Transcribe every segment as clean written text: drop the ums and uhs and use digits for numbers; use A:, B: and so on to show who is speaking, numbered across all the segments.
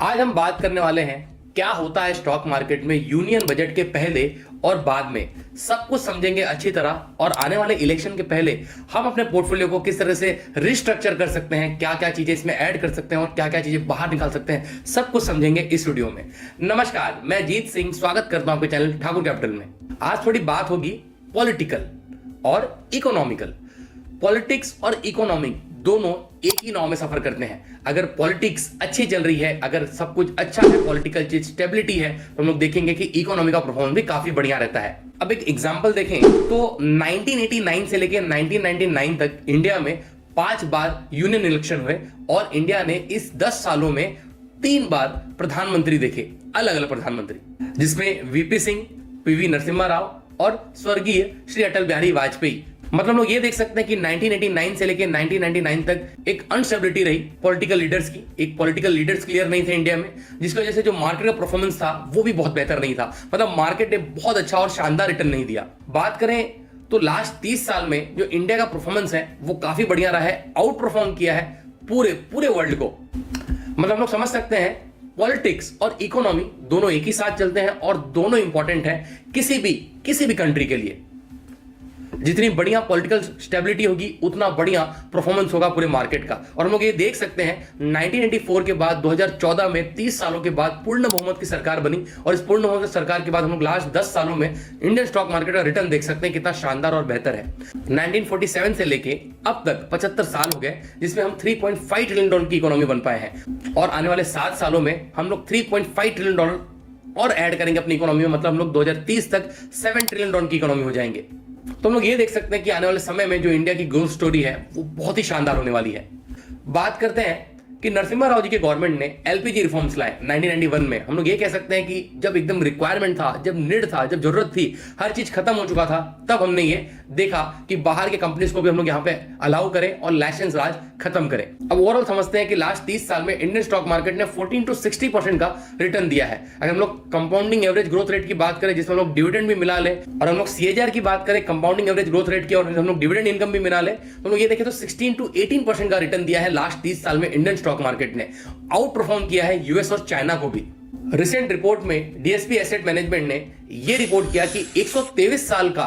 A: आज हम बात करने वाले हैं क्या होता है स्टॉक मार्केट में यूनियन बजट के पहले और बाद में। सब कुछ समझेंगे अच्छी तरह और आने वाले इलेक्शन के पहले हम अपने पोर्टफोलियो को किस तरह से रिस्ट्रक्चर कर सकते हैं, क्या क्या चीजें इसमें ऐड कर सकते हैं और क्या क्या चीजें बाहर निकाल सकते हैं, सब कुछ समझेंगे इस वीडियो में। नमस्कार, मैं जीत सिंह स्वागत करता हूं आपके चैनल ठाकुर कैपिटल में। आज थोड़ी बात होगी पॉलिटिकल और इकोनॉमिकल। पॉलिटिक्स और इकोनॉमी दोनों एक ही नाव में सफर करते हैं। अगर पॉलिटिक्स अच्छी चल रही है, अगर सब कुछ अच्छा है, पॉलिटिकल चीज स्टेबिलिटी है, तो हम लोग देखेंगे कि इकोनॉमी का परफॉर्मेंस भी काफी बढ़िया रहता है। अब एक एग्जांपल देखें तो 1989 से लेकर 1999 तक इंडिया में 5 बार यूनियन इलेक्शन हुए और इंडिया ने इस 10 सालों में 3 बार प्रधानमंत्री देखे, अलग अलग प्रधानमंत्री, जिसमें वीपी सिंह, पीवी नरसिम्हा राव और स्वर्गीय श्री अटल बिहारी वाजपेयी। मतलब लोग ये देख सकते हैं कि 1989 से लेकर 1999 तक एक अनस्टेबिलिटी रही पॉलिटिकल लीडर्स की। एक पॉलिटिकल लीडर्स क्लियर नहीं थे इंडिया में, जिसकी वजह से जो मार्केट का परफॉर्मेंस था वो भी बहुत बेहतर नहीं था। मतलब मार्केट ने बहुत अच्छा और शानदार रिटर्न नहीं दिया। बात करें तो लास्ट 30 साल में जो इंडिया का परफॉर्मेंस है वो काफी बढ़िया रहा है, आउट परफॉर्म किया है पूरे वर्ल्ड को। मतलब हम लोग समझ सकते हैं पॉलिटिक्स और इकोनॉमी दोनों एक ही साथ चलते हैं और दोनों इंपॉर्टेंट है किसी भी कंट्री के लिए। जितनी बढ़िया पॉलिटिकल स्टेबिलिटी होगी उतना बढ़िया परफॉर्मेंस होगा पूरे मार्केट का। और हम लोग ये देख सकते हैं 1984 के बाद 2014 में 30 सालों के बाद पूर्ण बहुमत की सरकार बनी और इस पूर्ण बहुमत की सरकार के बाद हम लोग लास्ट 10 सालों में इंडियन स्टॉक मार्केट का रिटर्न देख सकते हैं कितना शानदार और बेहतर है। 1947 से लेके अब तक 75 साल हो गए, जिसमें हम 3.5 ट्रिलियन डॉलर की इकोनॉमी बन पाए हैं और आने वाले 7 सालों में हम लोग 3.5 ट्रिलियन डॉलर और ऐड करेंगे अपनी इकोनॉमी में। मतलब हम लोग 2030 तक 7 ट्रिलियन डॉलर की इकोनॉमी हो जाएंगे। तो हम लोग ये देख सकते हैं कि आने वाले समय में जो इंडिया की ग्रोथ स्टोरी है वो बहुत ही शानदार होने वाली है। बात करते हैं कि नरसिम्हा राव जी के गवर्नमेंट ने एलपीजी रिफॉर्म्स लाए 1991 में। हम लोग ये कह सकते हैं कि जब एकदम रिक्वायरमेंट था, जब नीड था, जब जरूरत थी, हर चीज खत्म हो चुका था, तब हमने ये देखा कि बाहर के कंपनीज को भी हम लोग यहाँ पे अलाउ करें और लाइसेंस राज खत्म करें। अब ओवरऑल समझते हैं कि लास्ट 30 साल में इंडियन स्टॉक मार्केट ने 14 to 60% का रिटर्न दिया है। अगर हम लोग कंपाउंडिंग एवरेज ग्रोथ रेट की बात करें, जिसमें हम लोग डिविडेंड भी मिला ले, और हम लोग सीएजीआर की बात करें, कंपाउंडिंग एवरेज ग्रोथ रेट की, और हम लोग डिविडेंड इनकम भी मिला ले, तो हम लोग ये देखें तो 16 to 18% का रिटर्न दिया है लास्ट 30 साल में इंडियन स्टॉक मार्केट ने। आउट परफॉर्म किया है यूएस और चाइना को भी। रिसेंट रिपोर्ट में डीएसपी एसेट मैनेजमेंट ने यह रिपोर्ट किया कि 123 साल का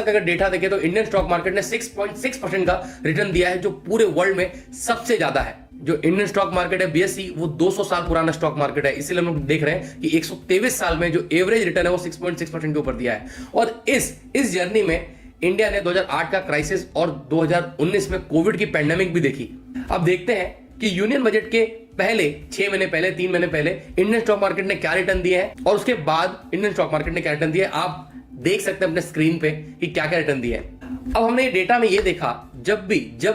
A: अगर डेटा देखें तो इंडियन स्टॉक मार्केट ने 6.6% का रिटर्न दिया है, जो पूरे वर्ल्ड में सबसे ज्यादा है। जो इंडियन स्टॉक मार्केट है बीएसई, वो 200 साल पुराना स्टॉक मार्केट है, इसलिए हम लोग देख रहे हैं कि 123 साल में जो एवरेज रिटर्न है वो 6.6% के ऊपर दिया है। और इस जर्नी में इंडिया ने 2008 का क्राइसिस और 2019 में कोविड की पैंडेमिक भी देखी। अब देखते हैं कि यूनियन बजट के पहले 6 महीने पहले, 3 महीने पहले इंडियन स्टॉक मार्केट ने क्या रिटर्न दिया है और उसके बाद इंडियन स्टॉक मार्केट ने क्या रिटर्न दिया है। आप देख सकते हैं अपने स्क्रीन पे कि क्या क्या रिटर्न दिया है। अब हमने डेटा में ये देखा, जब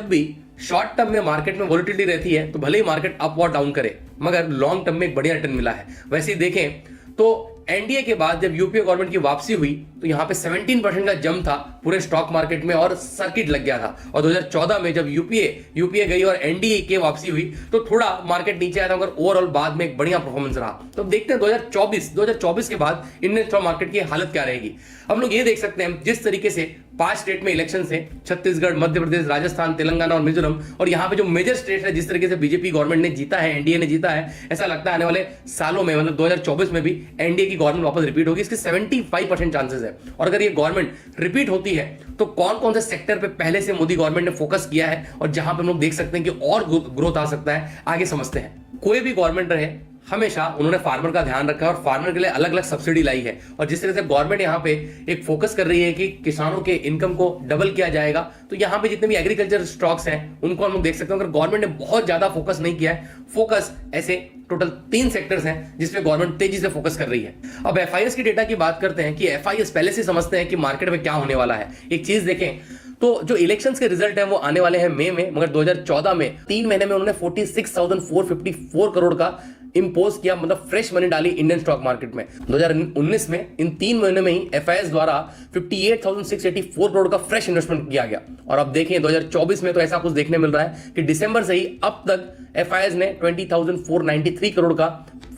A: भी शॉर्ट टर्म में मार्केट में वोलेटिलिटी रहती है तो भले ही मार्केट अप और डाउन करे, मगर लॉन्ग टर्म में एक बढ़िया रिटर्न मिला है। वैसे ही देखें तो एनडीए के बाद जब यूपीए गवर्नमेंट की वापसी हुई तो यहां पे 17% का जंप था पूरे स्टॉक मार्केट में और सर्किट लग गया था। और 2014 में जब यूपीए गई और एनडीए की वापसी हुई तो थोड़ा मार्केट नीचे आया था, मगर ओवरऑल बाद में एक बढ़िया परफॉर्मेंस रहा। तो देखते हैं 2024 के बाद इंडियन स्टॉक मार्केट की हालत क्या रहेगी। हम लोग ये देख सकते हैं जिस तरीके से 5 स्टेट में इलेक्शन है, छत्तीसगढ़, मध्य प्रदेश, राजस्थान, तेलंगाना और मिजोरम, और यहाँ पे जो मेजर स्टेट है जिस तरीके से बीजेपी गवर्नमेंट ने जीता है, एनडीए ने जीता है, ऐसा लगता है आने वाले सालों में मतलब 2024 में भी एनडीए की गवर्नमेंट वापस रिपीट होगी। इसके 75% चांसेस है। और अगर ये गवर्नमेंट रिपीट होती है तो कौन कौन से सेक्टर पे पहले से मोदी गवर्नमेंट ने फोकस किया है और जहां पे हम लोग देख सकते हैं कि और ग्रोथ आ सकता है, आगे समझते हैं। कोई भी गवर्नमेंट रहे, हमेशा उन्होंने फार्मर का ध्यान रखा है और फार्मर के लिए अलग अलग सब्सिडी लाई है। और जिस तरह से गवर्नमेंट यहाँ पे एक फोकस कर रही है कि किसानों के इनकम को डबल किया जाएगा, तो यहाँ पे जितने भी एग्रीकल्चर स्टॉक्स हैं उनको हम लोग देख सकते हैं। अगर गवर्नमेंट ने बहुत ज्यादा फोकस नहीं किया है, फोकस ऐसे टोटल 3 सेक्टर्स हैं जिसमें गवर्नमेंट तेजी से फोकस कर रही है। अब एफआईएस की डेटा की बात करते हैं कि एफआईएस पहले से समझते हैं कि मार्केट में क्या होने वाला है। एक चीज देखें तो जो इलेक्शंस के रिजल्ट हैं वो आने वाले हैं मई में, मगर 2014 में 3 महीने में उन्होंने 46,454 करोड़ का इंपोज किया, मतलब फ्रेश मनी डाली इंडियन स्टॉक मार्केट में। 2019 में इन 3 महीने में ही एफआईएस द्वारा 58,684 करोड़ का फ्रेश इन्वेस्टमेंट किया गया। और अब देखें 2024 में तो ऐसा कुछ देखने मिल रहा है कि दिसंबर से ही अब तक एफआईएस ने 20,493 करोड़ का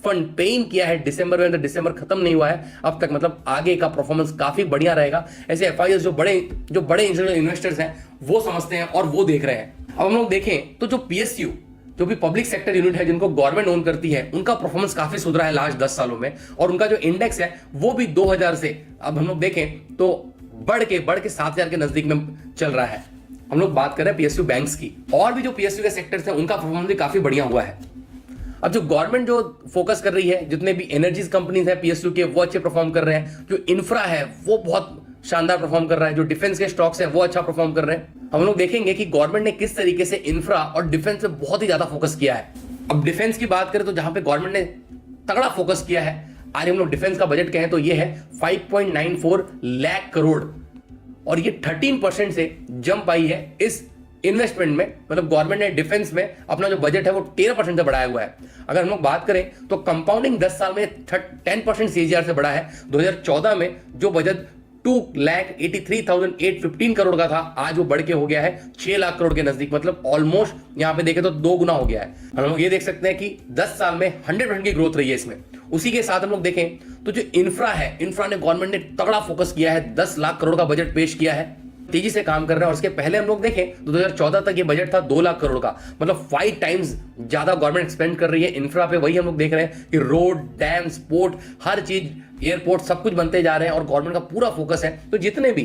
A: फंड पे इन किया है दिसंबर में। दिसंबर खत्म नहीं हुआ है अब तक, मतलब आगे का परफॉर्मेंस काफी बढ़िया रहेगा। ऐसे एफआईएस जो बड़े इंस्टीट्यूशनल इन्वेस्टर्स हैं वो समझते हैं और वो देख रहे हैं। अब हम लोग देखें तो जो जो भी पब्लिक सेक्टर यूनिट है जिनको गवर्नमेंट ओन करती है, उनका परफॉर्मेंस काफी सुधरा है लास्ट 10 सालों में, और उनका जो इंडेक्स है वो भी 2000 से अब हम लोग देखें तो बढ़ के 7000 के नजदीक में चल रहा है। हम लोग बात कर रहे हैं पीएसयू बैंक्स की, और भी जो पीएसयू के सेक्टर्स हैं उनका परफॉर्मेंस भी काफी बढ़िया हुआ है। अब जो गवर्नमेंट जो फोकस कर रही है, जितने भी एनर्जीज कंपनीज है पीएसयू के, वो अच्छे परफॉर्म कर रहे हैं। जो इंफ्रा है वो बहुत शानदार परफॉर्म कर रहा है। जो डिफेंस के स्टॉक्स हैं वो अच्छा परफॉर्म कर रहे हैं। हम लोग देखेंगे कि गवर्नमेंट ने किस तरीके से इंफ्रा और डिफेंस पे बहुत ही ज्यादा फोकस किया है। अब डिफेंस की बात करें तो जहां पे गवर्नमेंट ने तगड़ा फोकस किया है, आज हम लोग डिफेंस का बजट कहें तो ये है 5.94 लाख करोड़, और ये 13% से जंप आई है इस इन्वेस्टमेंट में। मतलब गवर्नमेंट ने डिफेंस में अपना जो बजट है वो 13% से बढ़ाया हुआ है। अगर हम लोग बात करें तो कंपाउंडिंग 10 साल में 10% सीजीआर से बढ़ा है। 2014 में जो बजट 2,83,815 करोड़ का था, आज वो बढ़ के हो गया है 6 लाख करोड़ के नजदीक। मतलब ऑलमोस्ट यहां पे देखें तो 2 गुना हो गया है। हम लोग ये देख सकते हैं कि 10 साल में 100% की ग्रोथ रही है इसमें। उसी के साथ हम लोग देखें तो जो इंफ्रा है, इंफ्रा ने गवर्नमेंट ने तगड़ा फोकस किया है, 10 लाख करोड़ का बजट पेश किया है, तेजी से काम कर रहे हैं। और उसके पहले हम लोग देखें तो 2014 तक ये बजट था 2 लाख करोड़ का। मतलब 5 टाइम्स ज्यादा गवर्नमेंट एक्सपेंड कर रही है इंफ्रा पे। वही हम लोग देख रहे हैं कि रोड, डैम, पोर्ट, हर चीज, एयरपोर्ट, सब कुछ बनते जा रहे हैं और गवर्नमेंट का पूरा फोकस है। तो जितने भी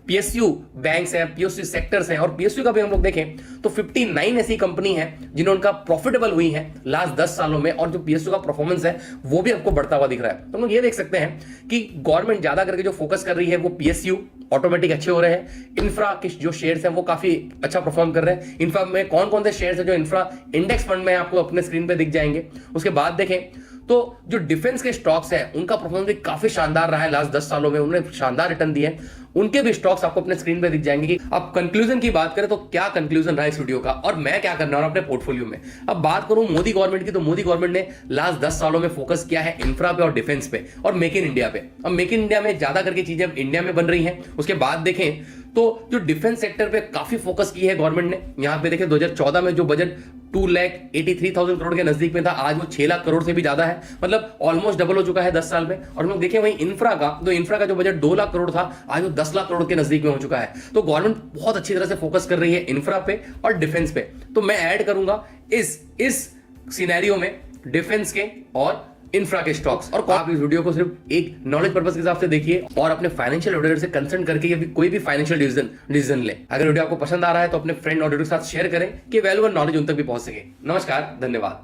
A: पीएसयू बैंक्स हैं, पीएसयू सेक्टर्स हैं, और पीएसयू का भी हम लोग देखें तो 59 ऐसी कंपनी है जिन्होंने उनका प्रॉफिटेबल हुई है लास्ट 10 सालों में, और जो पीएसयू का परफॉर्मेंस है वो भी आपको बढ़ता हुआ दिख रहा है। तो हम लोग ये देख सकते हैं कि गवर्नमेंट ज्यादा करके जो फोकस कर रही है वो पीएसयू ऑटोमेटिक अच्छे हो रहे हैं। इंफ्रा के जो शेयर्स हैं वो काफी अच्छा परफॉर्म कर रहे हैं। इंफ्रा में कौन कौन से शेयर्स हैं जो इंफ्रा इंडेक्स फंड में आपको अपने स्क्रीन पे दिख जाएंगे। उसके बाद देखें तो जो डिफेंस के स्टॉक्स हैं उनका परफॉर्मेंस भी काफी शानदार रहा है लास्ट 10 सालों में, उन्होंने शानदार रिटर्न दिए। उनके भी स्टॉक्स आपको अपने स्क्रीन पे दिख जाएंगे। कि अब कंक्लूजन की बात करें तो क्या कंक्लूजन रहा इस वीडियो का, और मैं क्या करना हूं अपने पोर्टफोलियो में। अब बात करूं मोदी गवर्नमेंट की, तो मोदी गवर्नमेंट ने लास्ट 10 सालों में फोकस किया है इंफ्रा पे और डिफेंस पे और मेक इन इंडिया पे। अब मेक इन इंडिया में ज्यादा करके चीजें अब इंडिया में बन रही हैं। उसके बाद देखें तो जो डिफेंस सेक्टर पे काफी फोकस की है गवर्नमेंट ने। यहां पे देखें 2014 में जो बजट 2,83,000 करोड़ के नजदीक में था, आज वो 6 लाख करोड़ से भी ज्यादा है। मतलब ऑलमोस्ट डबल हो चुका है 10 साल में। और हम लोग देखें वहीं इंफ्रा का जो बजट 2 लाख करोड़ था, आज वो 10 लाख करोड़ के नजदीक में हो चुका है। तो गवर्नमेंट बहुत अच्छी तरह से फोकस कर रही है इंफ्रा पे और डिफेंस पे। तो मैं ऐड करूंगा इस सिनेरियो में डिफेंस के और इंफ्रा के स्टॉक्स। और आप इस वीडियो को सिर्फ एक नॉलेज पर्पस के हिसाब से देखिए और अपने फाइनेंशियल ऑडिटर से कंसल्ट करके कोई भी फाइनेंशियल डिसीजन ले। अगर वीडियो आपको पसंद आ रहा है तो अपने फ्रेंड ऑडिटर के साथ शेयर करें कि वैल्यूएबल नॉलेज उन तक भी पहुंच सके। नमस्कार, धन्यवाद।